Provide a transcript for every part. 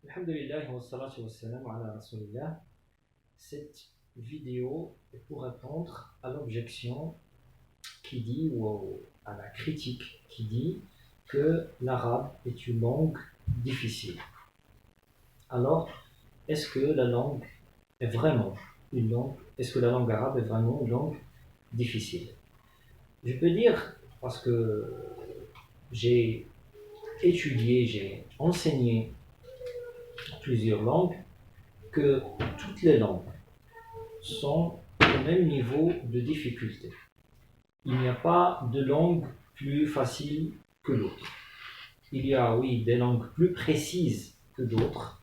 Alhamdulillah wa salatu wa salam ala rasulillah. Cette vidéo est pour répondre à l'objection qui dit, ou à la critique qui dit que l'arabe est une langue difficile. Alors, est-ce que la langue est vraiment une langue, est-ce que la langue arabe est vraiment une langue difficile? Je peux dire, parce que j'ai étudié, j'ai enseigné plusieurs langues, que toutes les langues sont au même niveau de difficulté. Il n'y a pas de langue plus facile que l'autre. Il y a, oui, des langues plus précises que d'autres,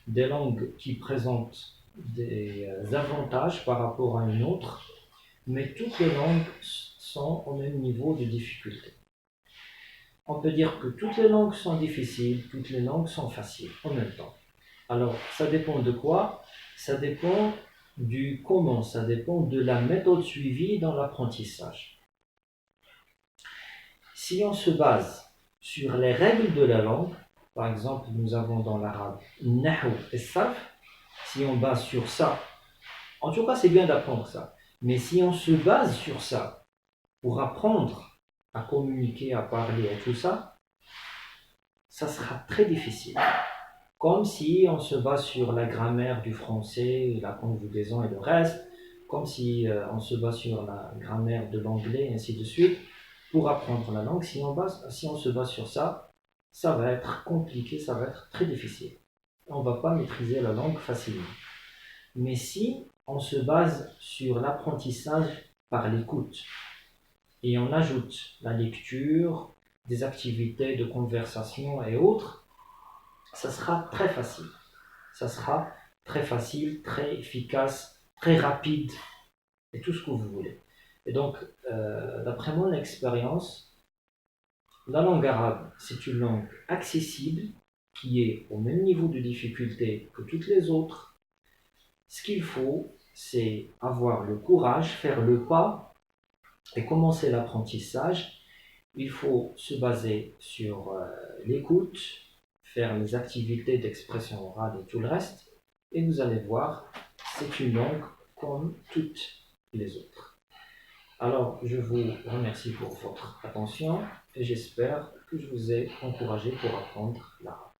des langues qui présentent des avantages par rapport à une autre, mais toutes les langues sont au même niveau de difficulté. On peut dire que toutes les langues sont difficiles, toutes les langues sont faciles en même temps. Alors, ça dépend de quoi? Ça dépend du comment, ça dépend de la méthode suivie dans l'apprentissage. Si on se base sur les règles de la langue, par exemple, nous avons dans l'arabe nahu et sarf, si on base sur ça, en tout cas c'est bien d'apprendre ça, mais si on se base sur ça pour apprendre à communiquer, à parler et tout ça, ça sera très difficile. Comme si on se base sur la grammaire du français, la conjugaison et le reste, comme si on se base sur la grammaire de l'anglais, et ainsi de suite, pour apprendre la langue. Si on se base sur ça, ça va être compliqué, ça va être très difficile. On ne va pas maîtriser la langue facilement. Mais si on se base sur l'apprentissage par l'écoute, et on ajoute la lecture, des activités de conversation et autres, ça sera très facile. Ça sera très facile, très efficace, très rapide, et tout ce que vous voulez. Et donc, d'après mon expérience, la langue arabe, c'est une langue accessible, qui est au même niveau de difficulté que toutes les autres. Ce qu'il faut, c'est avoir le courage, faire le pas et commencer l'apprentissage. Il faut se baser sur l'écoute, faire les activités d'expression orale et tout le reste, et vous allez voir, c'est une langue comme toutes les autres. Alors, je vous remercie pour votre attention et j'espère que je vous ai encouragé pour apprendre l'arabe.